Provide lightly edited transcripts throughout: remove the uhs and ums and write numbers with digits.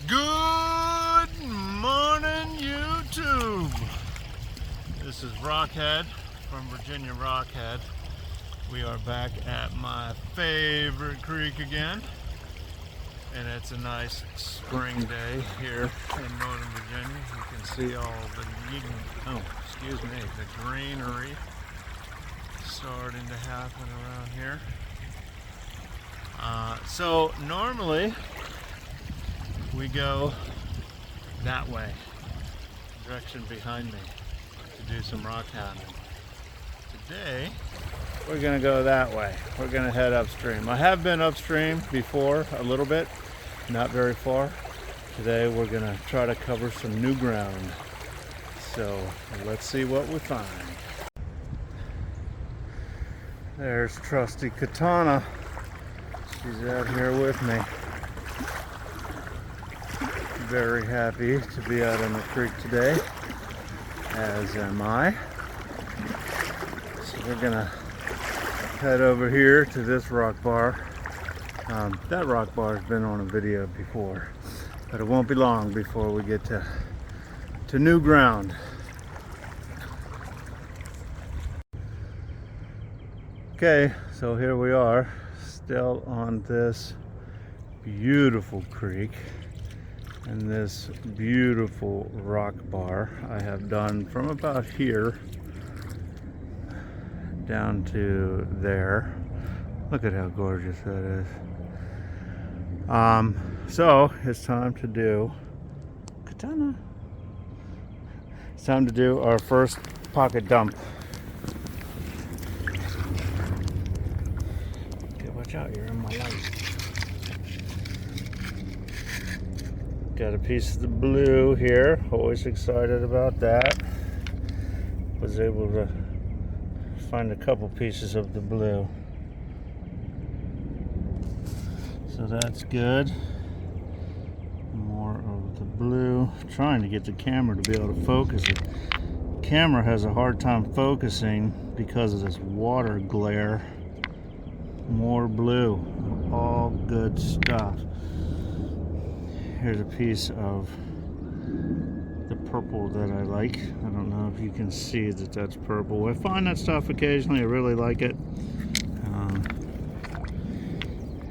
Good morning, YouTube. This is Rockhead from Virginia Rockhead. We are back at my favorite creek again, and it's a nice spring day here in Northern Virginia. You can see all the the greenery starting to happen around here. So normally we go that way, direction behind me, to do some rock hounding. Today we're gonna go that way. We're gonna head upstream. I have been upstream before a little bit, not very far. Today we're gonna try to cover some new ground. So let's see what we find. There's trusty Katana. She's out here with me. Very happy to be out on the creek today, as am I. So we're gonna head over here to this rock bar. That rock bar has been on a video before, but it won't be long before we get to new ground. Okay, so here we are, still on this beautiful creek and this beautiful rock bar I have done from about here down to there. Look at how gorgeous that is. So it's time to do Katana. It's time to do our first pocket dump. Okay, watch out, you're in my light. Got a piece of the blue here. Always excited about that. Was able to find a couple pieces of the blue. So that's good. More of the blue. Trying to get the camera to be able to focus it. The camera has a hard time focusing because of this water glare. More blue. All good stuff. Here's a piece of the purple that I like. I don't know if you can see that that's purple. I find that stuff occasionally. I really like it.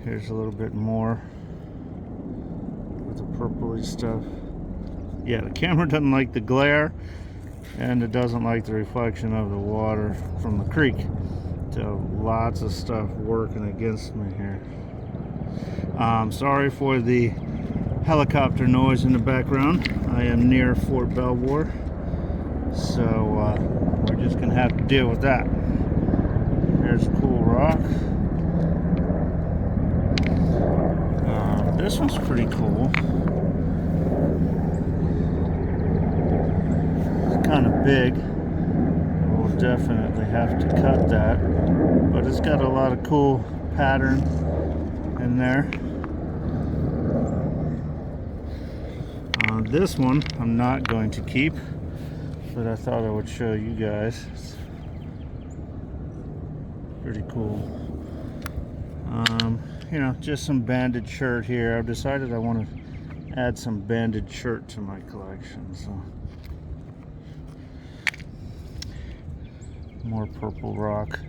Here's a little bit more with the purpley stuff. Yeah, the camera doesn't like the glare, and it doesn't like the reflection of the water from the creek. So lots of stuff working against me here. Sorry for the helicopter noise in the background. I am near Fort Belvoir, so we're just gonna have to deal with that. Here's a cool rock. This one's pretty cool. It's kind of big. We'll definitely have to cut that, but it's got a lot of cool pattern in there. This one I'm not going to keep, but I thought I would show you guys. It's pretty cool. You know, just some banded shirt here. I've decided I want to add some banded shirt to my collection. So more purple rock,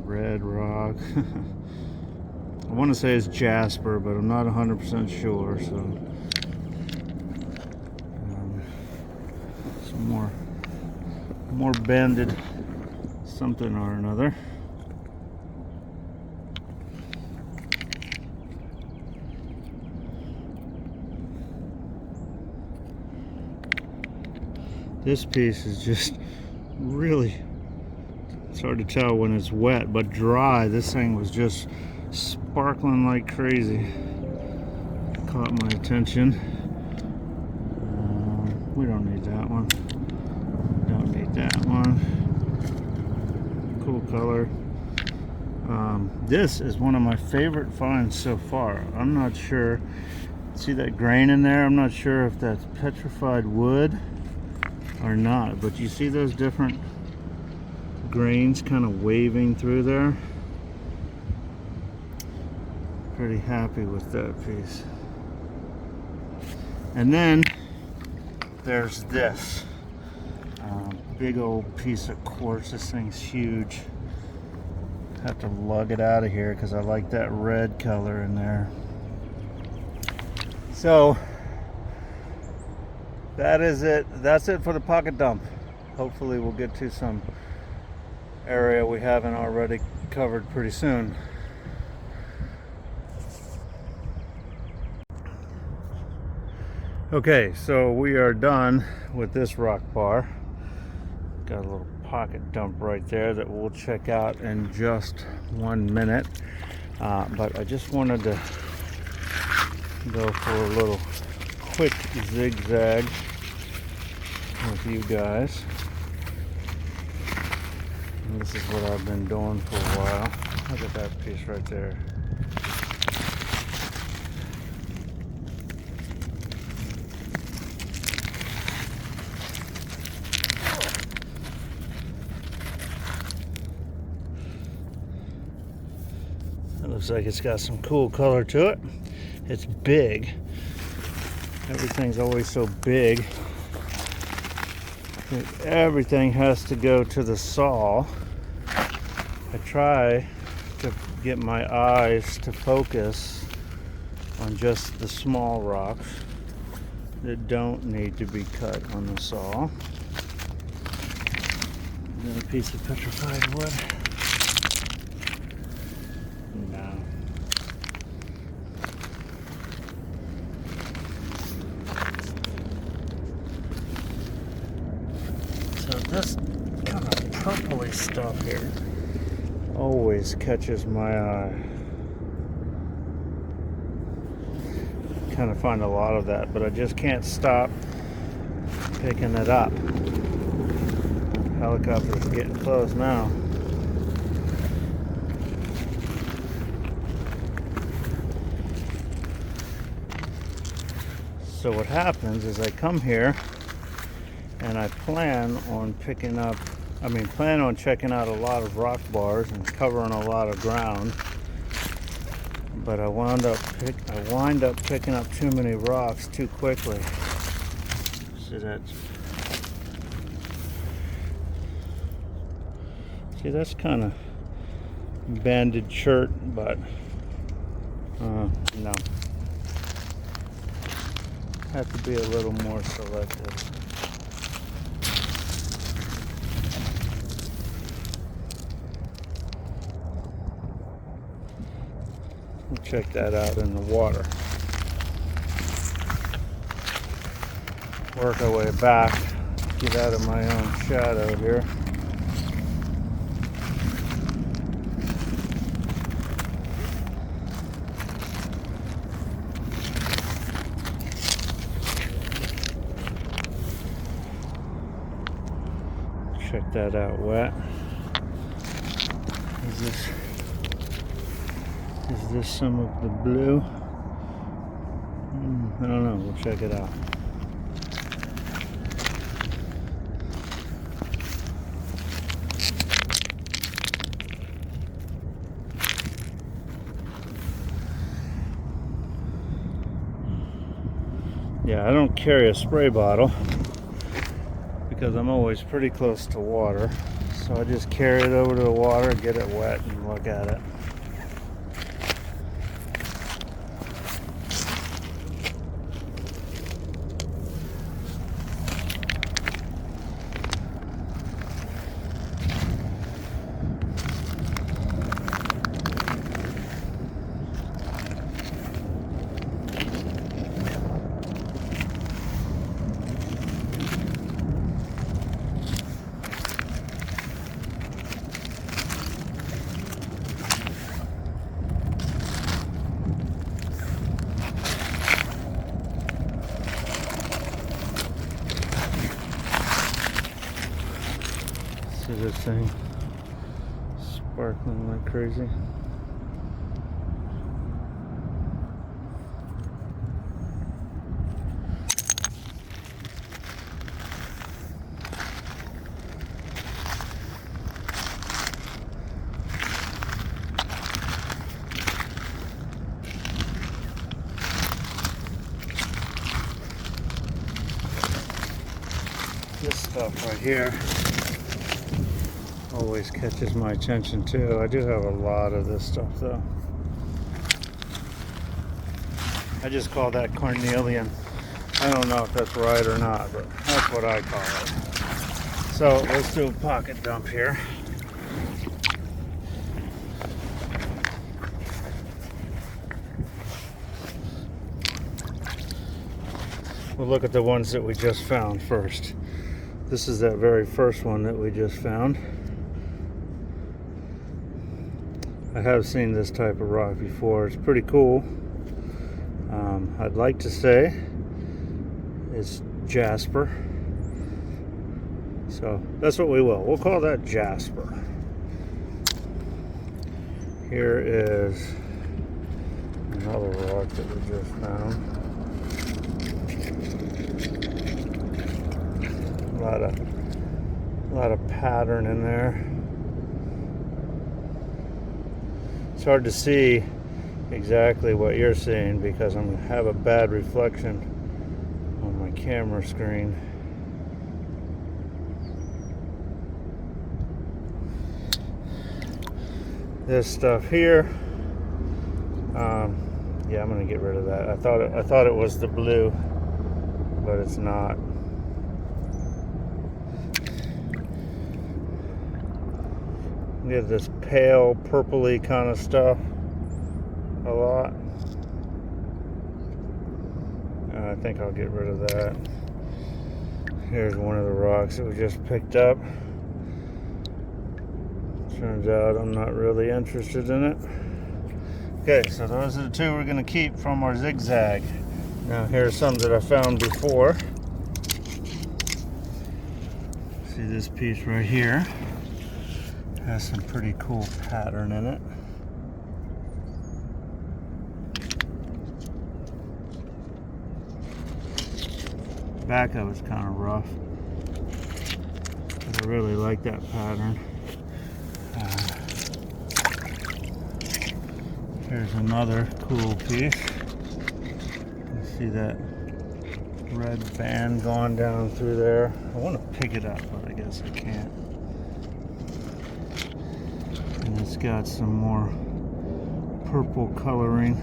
red rock. I want to say it's jasper, but I'm not 100% sure. So some more banded something or another. This piece is just really, it's hard to tell when it's wet, but dry. This thing was just sparkling like crazy. Caught my attention. We don't need that one. Don't need that one. Cool color. This is one of my favorite finds so far. I'm not sure. See that grain in there? I'm not sure if that's petrified wood or not, but you see those different grains kind of waving through there. Pretty happy with that piece. And then there's this big old piece of quartz. This thing's huge. Have to lug it out of here because I like that red color in there. So that is it. That's it for the pocket dump. Hopefully we'll get to some area we haven't already covered pretty soon. Okay, so we are done with this rock bar. Got a little pocket dump right there that we'll check out in just 1 minute. But I just wanted to go for a little quick zigzag with you guys. And this is what I've been doing for a while. Look at that piece right there. It looks like it's got some cool color to it. It's big. Everything's always so big. Everything has to go to the saw. I try to get my eyes to focus on just the small rocks that don't need to be cut on the saw. Then a piece of petrified wood. No. So this kind of purpley stuff here always catches my eye. Kind of find a lot of that, but I just can't stop picking it up. Helicopter's getting close now. So what happens is I come here and I plan on checking out a lot of rock bars and covering a lot of ground. But I wind up picking up too many rocks too quickly. See, that's kind of banded shirt, but no. Have to be a little more selective. We'll check that out in the water. Work our way back, get out of my own shadow here. Check that out wet. Is this some of the blue? I don't know, we'll check it out. Yeah, I don't carry a spray bottle because I'm always pretty close to water. So I just carry it over to the water, get it wet, and look at it. See this thing sparkling like crazy. stuff right here always catches my attention too. I do have a lot of this stuff though. I just call that carnelian. I don't know if that's right or not, but that's what I call it. So let's do a pocket dump here. We'll look at the ones that we just found first. This is that very first one that we just found. I have seen this type of rock before. It's pretty cool. I'd like to say it's jasper. So that's what we will. We'll call that jasper. Here is another rock that we just found. A lot of pattern in there. It's hard to see exactly what you're seeing because I'm going to have a bad reflection on my camera screen. This stuff here, yeah, I'm going to get rid of that. I thought it was the blue, but it's not. Get this pale purpley kind of stuff a lot. I think I'll get rid of that. Here's one of the rocks that we just picked up. Turns out I'm not really interested in it. Okay, so those are the two we're going to keep from our zigzag. Now here's some that I found before. See this piece right here? Has some pretty cool pattern in it. Back of it's kind of rough, but I really like that pattern. Here's another cool piece. You see that red band going down through there. I want to pick it up, but I guess I can't. And it's got some more purple coloring.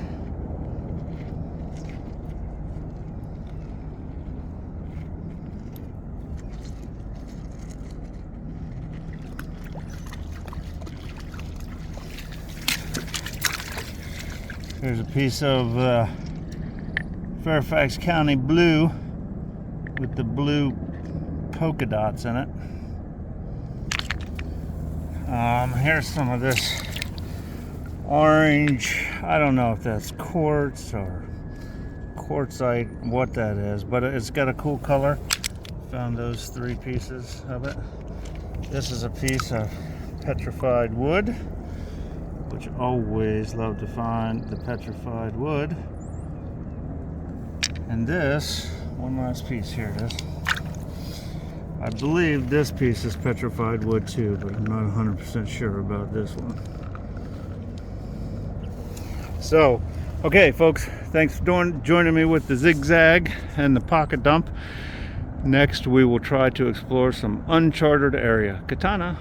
Here's a piece of Fairfax County blue with the blue polka dots in it. Here's some of this orange. I don't know if that's quartz or quartzite, what that is, but it's got a cool color. Found those three pieces of it. This is a piece of petrified wood, which I always love to find the petrified wood. And this, one last piece, here it is. I believe this piece is petrified wood too, but I'm not 100% sure about this one. So, okay folks, thanks for joining me with the zigzag and the pocket dump. Next we will try to explore some uncharted area. Katana.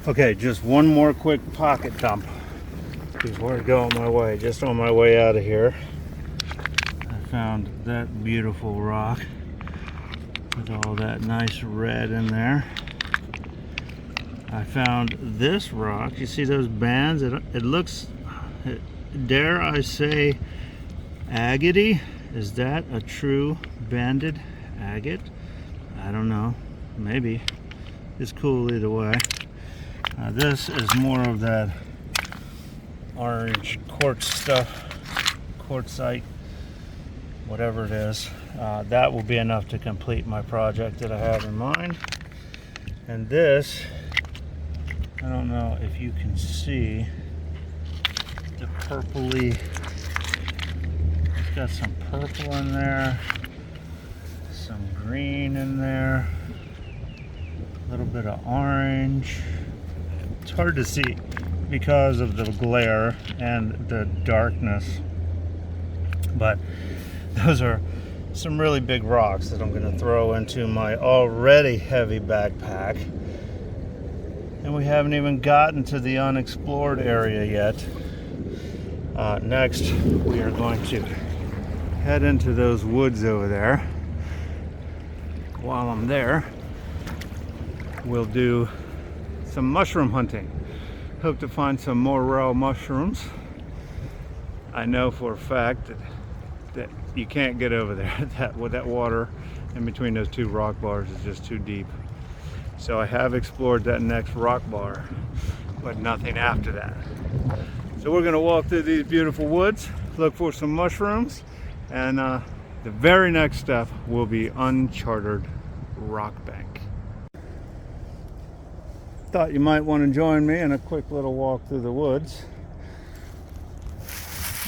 Okay, just one more quick pocket dump before I go on my way. Just on my way out of here, I found that beautiful rock with all that nice red in there. I found this rock. You see those bands? It looks, dare I say, agate. Is that a true banded agate? I don't know. Maybe. It's cool either way. This is more of that orange quartz stuff, quartzite, whatever it is. That will be enough to complete my project that I have in mind. And this, I don't know if you can see the purpley, it's got some purple in there, some green in there, a little bit of orange. It's hard to see because of the glare and the darkness, but those are some really big rocks that I'm going to throw into my already heavy backpack. And we haven't even gotten to the unexplored area yet. Next, we are going to head into those woods over there. While I'm there, we'll do some mushroom hunting. Hope to find some morel mushrooms. I know for a fact that you can't get over there. That water in between those two rock bars is just too deep. So I have explored that next rock bar, but nothing after that. So we're gonna walk through these beautiful woods, look for some mushrooms, and the very next step will be Uncharted rock bank. Thought you might want to join me in a quick little walk through the woods.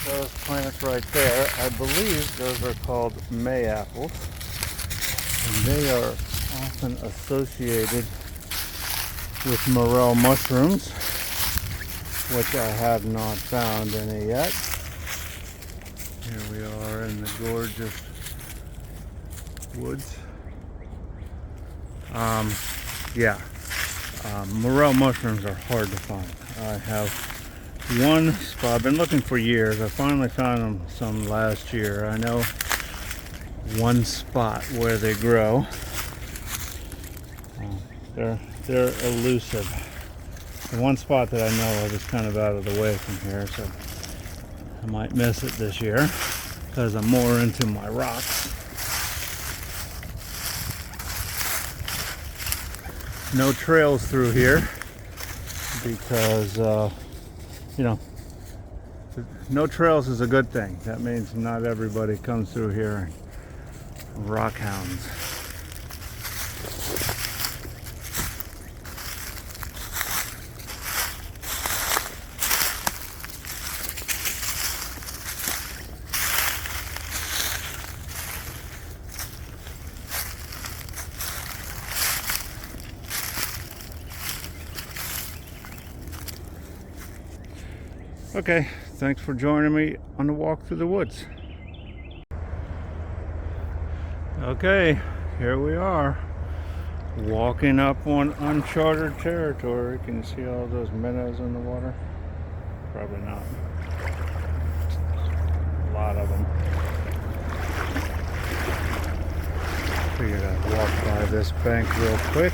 Those plants right there, I believe those are called May-apples, and they are often associated with morel mushrooms, which I have not found any yet. Here we are in the gorgeous woods. Morel mushrooms are hard to find. I have one spot. I've been looking for years. I finally found some last year. I know one spot where they grow. They're elusive. The one spot that I know of is kind of out of the way from here, so I might miss it this year because I'm more into my rocks. No trails through here because no trails is a good thing. That means not everybody comes through here and rock hounds. Okay, thanks for joining me on the walk through the woods. Okay, here we are, walking up on uncharted territory. Can you see all those minnows in the water? Probably not. A lot of them. Figured I'd walk by this bank real quick.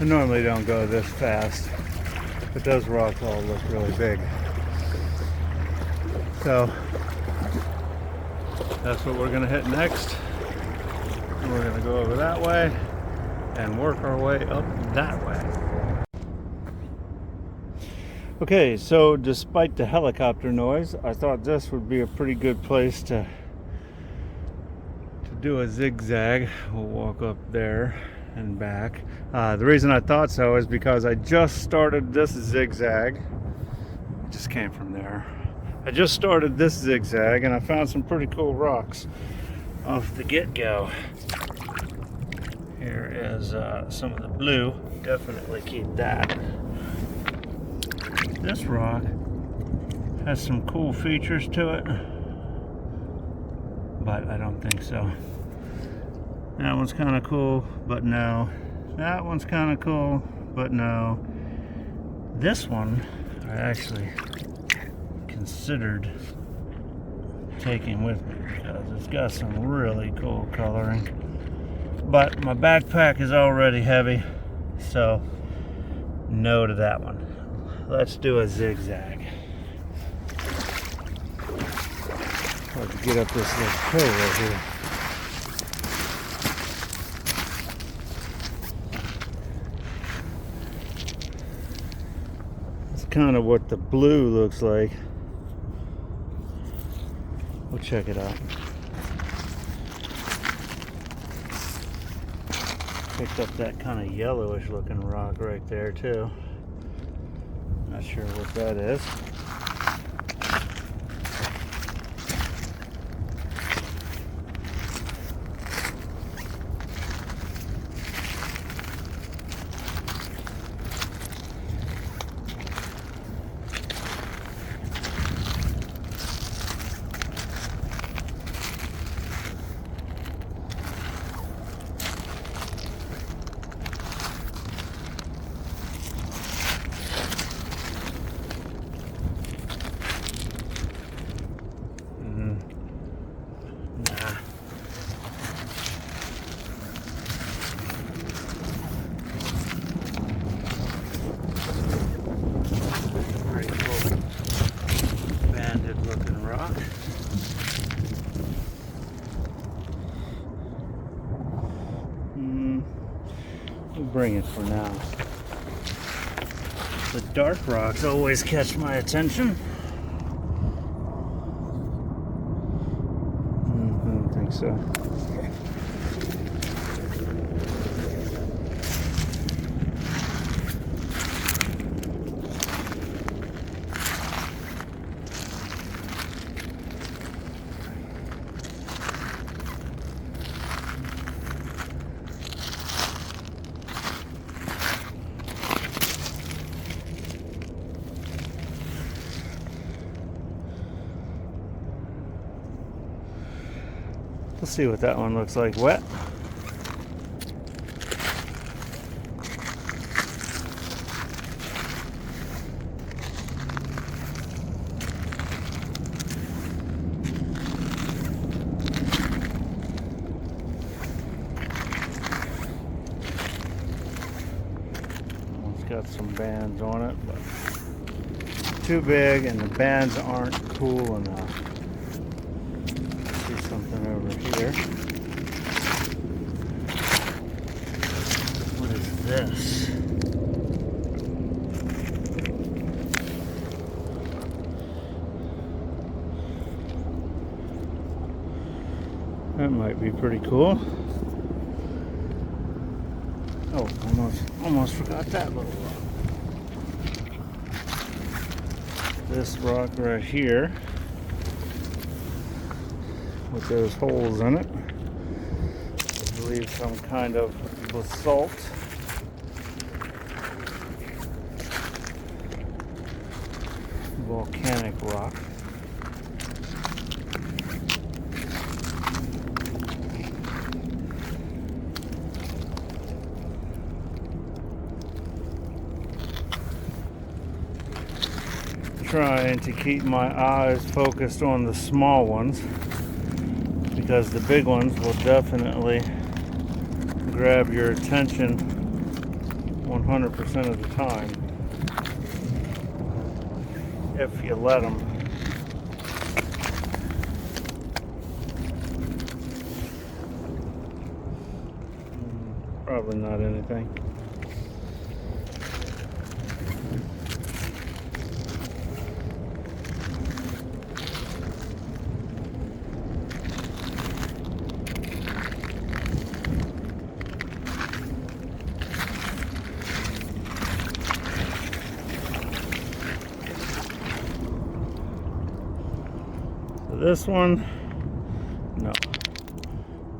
I normally don't go this fast, but those rocks all look really big. So that's what we're gonna hit next. We're gonna go over that way and work our way up that way. Okay, so despite the helicopter noise, I thought this would be a pretty good place to do a zigzag. We'll walk up there and back. The reason I thought so is because I just started this zigzag. It just came from there. I just started this zigzag and I found some pretty cool rocks off the get-go. Here is some of the blue. Definitely keep that. This rock has some cool features to it, but I don't think so. That one's kind of cool, but no. That one's kind of cool, but no. This one I actually considered taking with me because it's got some really cool coloring. But my backpack is already heavy, so no to that one. Let's do a zigzag. Hard to get up this little hill right here. Kind of what the blue looks like. We'll check it out. Picked up that kind of yellowish looking rock right there too. Not sure what that is. We'll bring it for now. The dark rocks always catch my attention. I don't think so. Let's see what that one looks like. Wet. It's got some bands on it, but too big, and the bands aren't cool enough. Something over here. What is this? That might be pretty cool. Oh, almost forgot that little rock. This rock right here, with those holes in it. I believe some kind of basalt. Volcanic rock. Trying to keep my eyes focused on the small ones, because the big ones will definitely grab your attention 100% of the time if you let them. Probably not anything. This one, no.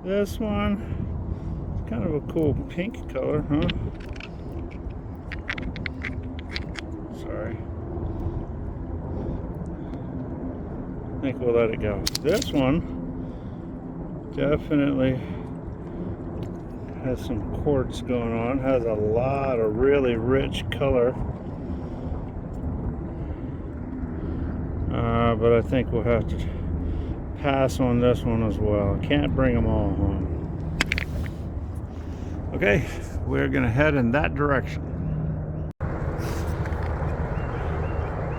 This one, it's kind of a cool pink color, huh? Sorry. I think we'll let it go. This one definitely has some quartz going on, has a lot of really rich color. But I think we'll have to pass on this one as well. Can't bring them all home. Okay, we're gonna head in that direction.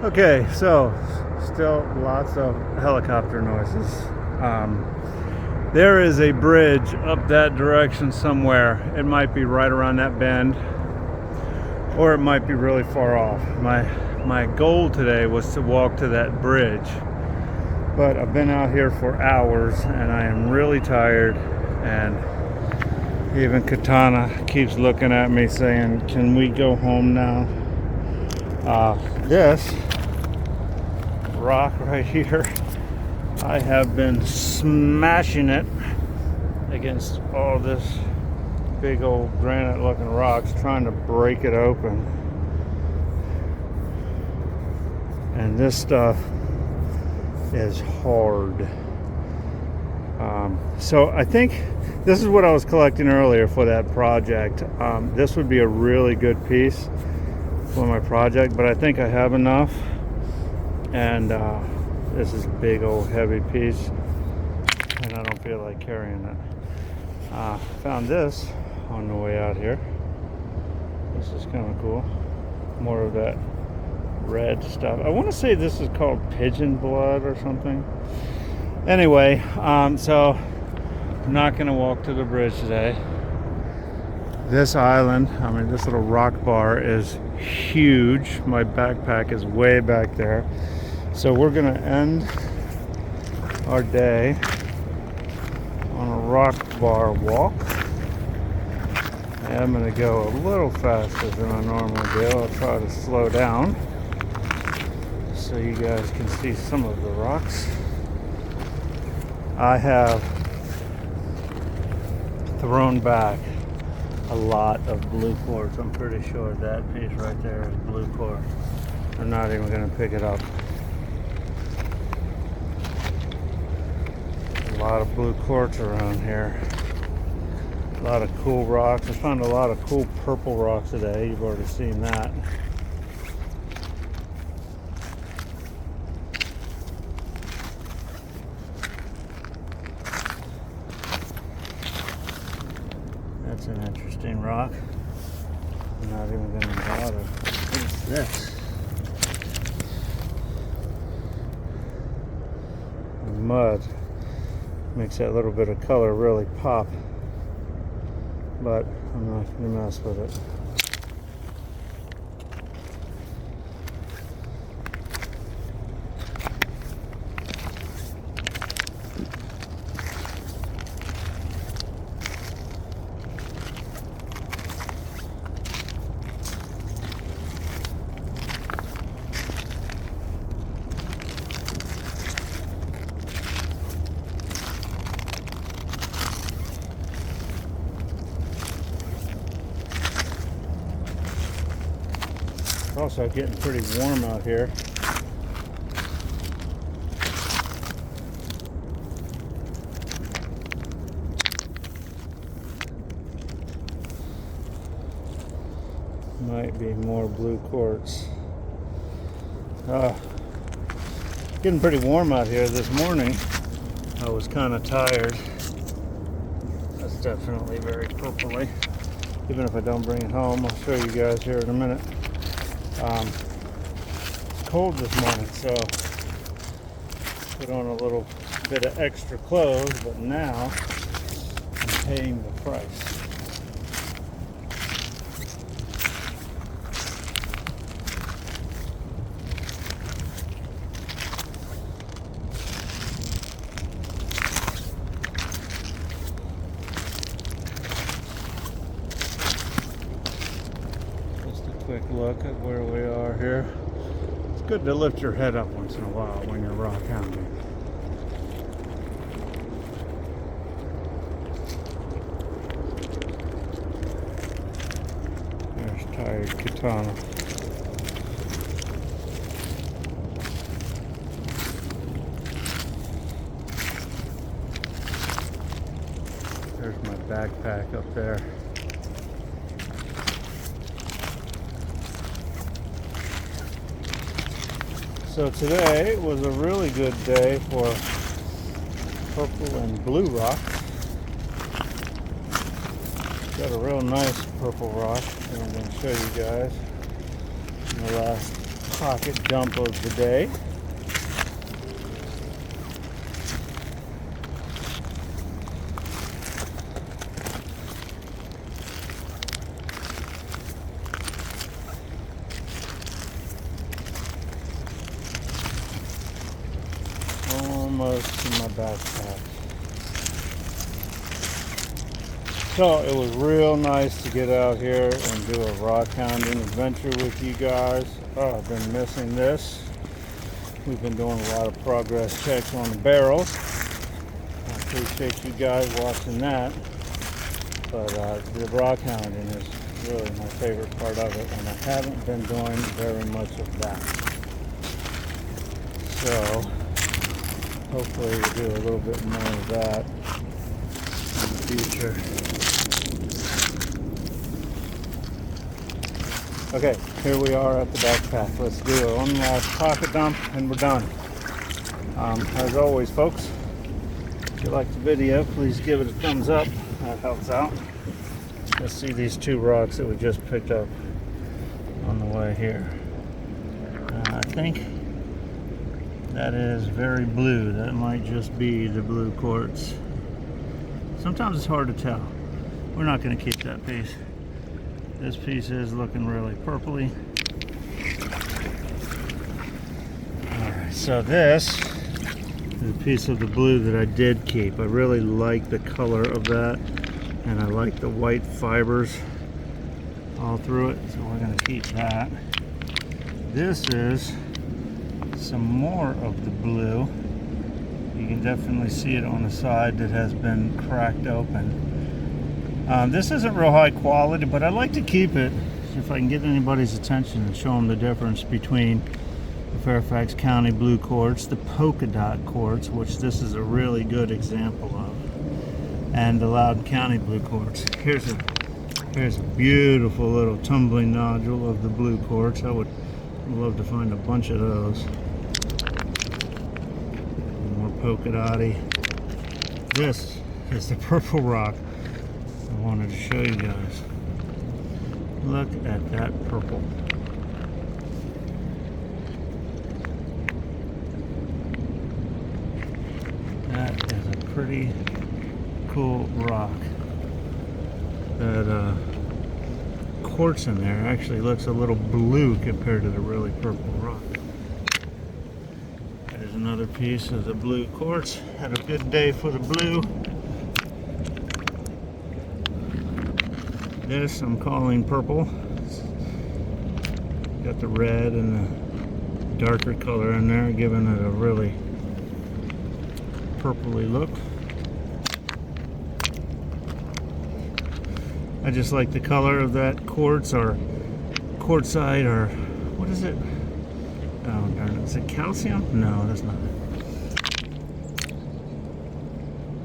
Okay, so still lots of helicopter noises. There is a bridge up that direction somewhere. It might be right around that bend, or it might be really far off. My goal today was to walk to that bridge, but I've been out here for hours and I am really tired, and even Katana keeps looking at me saying, can we go home now? This rock right here, I have been smashing it against all this big old granite looking rocks, trying to break it open. And this stuff is hard. So I think this is what I was collecting earlier for that project. This would be a really good piece for my project, but I think I have enough. And this is a big old heavy piece, and I don't feel like carrying it. Found this on the way out here. This is kind of cool. More of that red stuff. I want to say this is called pigeon blood or something. Anyway, so I'm not going to walk to the bridge today. This island, I mean, this little rock bar is huge. My backpack is way back there. So we're gonna end our day on a rock bar walk. I'm gonna go a little faster than I normally do. I'll try to slow down so you guys can see some of the rocks. I have thrown back a lot of blue quartz. I'm pretty sure that piece right there is blue quartz. I'm not even going to pick it up. A lot of blue quartz around here. A lot of cool rocks. I found a lot of cool purple rocks today. You've already seen that. That's an interesting rock. I'm not even going to bother. What is this? Mud. Makes that little bit of color really pop. But I'm not going to mess with it. It's also getting pretty warm out here. Might be more blue quartz. Getting pretty warm out here this morning. I was kind of tired. That's definitely very purpley. Even if I don't bring it home, I'll show you guys here in a minute. It's cold this morning, so put on a little bit of extra clothes, but now I'm paying the price. Quick look at where we are here. It's good to lift your head up once in a while when you're rock hounding. There's tired katana. There's my backpack up there. So today was a really good day for purple and blue rock. Got a real nice purple rock that I'm going to show you guys in the last pocket dump of the day. Almost in my backpack. So it was real nice to get out here and do a rock hounding adventure with you guys. Oh, I've been missing this. We've been doing a lot of progress checks on the barrels. I appreciate you guys watching that. But the rock hounding is really my favorite part of it, and I haven't been doing very much of that. So hopefully we'll do a little bit more of that in the future. Okay, here we are at the backpack. Let's do one last pocket dump and we're done. As always, folks, if you like the video, please give it a thumbs up. That helps out. Let's see these two rocks that we just picked up on the way here. I think that is very blue. That might just be the blue quartz. Sometimes it's hard to tell. We're not going to keep that piece. This piece is looking really purpley. Alright, so this is a piece of the blue that I did keep. I really like the color of that, and I like the white fibers all through it, so we're going to keep that. This is some more of the blue. You can definitely see it on the side that has been cracked open. This isn't real high quality, but I like to keep it if I can get anybody's attention and show them the difference between the Fairfax County blue quartz, the polka dot quartz, which this is a really good example of, and the Loudoun County blue quartz. Here's a beautiful little tumbling nodule of the blue quartz. I would love to find a bunch of those. More polka dotty. This is the purple rock I wanted to show you guys. Look at that purple. That is a pretty cool rock. That quartz in there actually looks a little blue compared to the really purple rock. There's another piece of the blue quartz. Had a good day for the blue. This I'm calling purple. Got the red and the darker color in there, giving it a really purpley look. I just like the color of that quartz, or quartzite, or what is it? Oh darn it, is it calcium? No, that's not it.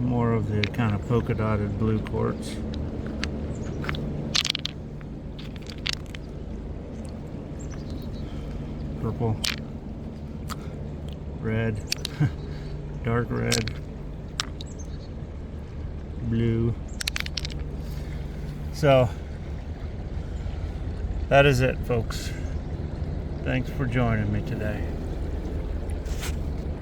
More of the kind of polka dotted blue quartz. Purple, red, dark red, blue. So that is it, folks. Thanks for joining me today.